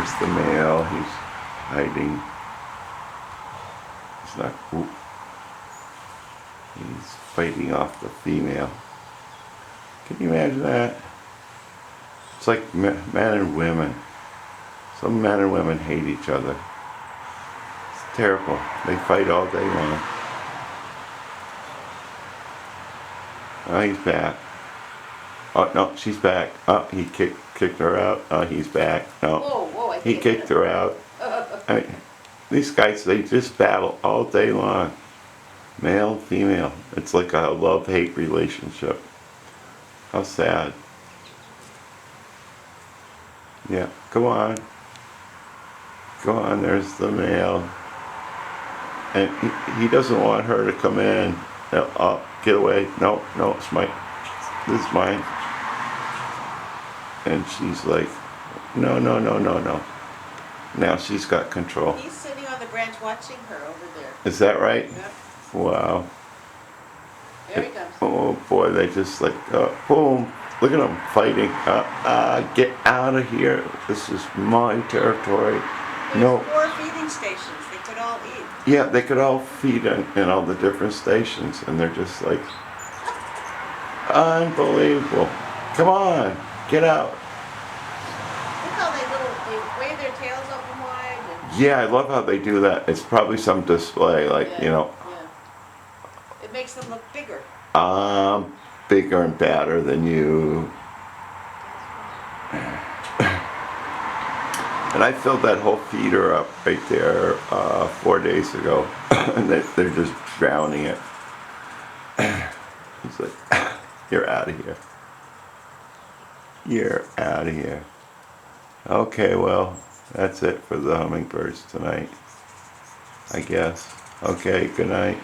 There's the male. He's hiding. He's not. Ooh. He's fighting off the female. Can you imagine that? It's like men and women. Some men and women hate each other. It's terrible. They fight all day long. Oh, he's back. Oh, no, she's back. Oh, he kicked her out. Oh, he's back. No, Whoa, he kicked her out. I mean, these guys, they just battle all day long. Male, female. It's like a love-hate relationship. How sad. Yeah, come on. Go on, there's the male. And he doesn't want her to come in. No, oh, get away. No, no, it's mine. This is mine. And she's like, no, no, no, no, no. Now she's got control. He's sitting on the branch watching her over there. Is that right? Yep. Wow. There he comes. Oh boy, they just like, boom. Look at them fighting. Get out of here. This is my territory. No. There's 4 feeding stations. They could all eat. Yeah, they could all feed in all the different stations, and they're just like, unbelievable. Come on, get out. Look how they wave their tails open wide. And, Yeah, I love how they do that. It's probably some display, like, yeah, you know, yeah. It makes them look bigger. I'm bigger and badder than you. And I filled that whole feeder up right there 4 days ago, and they're just drowning it. It's like, you're out of here. You're out of here. Okay, well, that's it for the hummingbirds tonight, I guess. Okay, good night.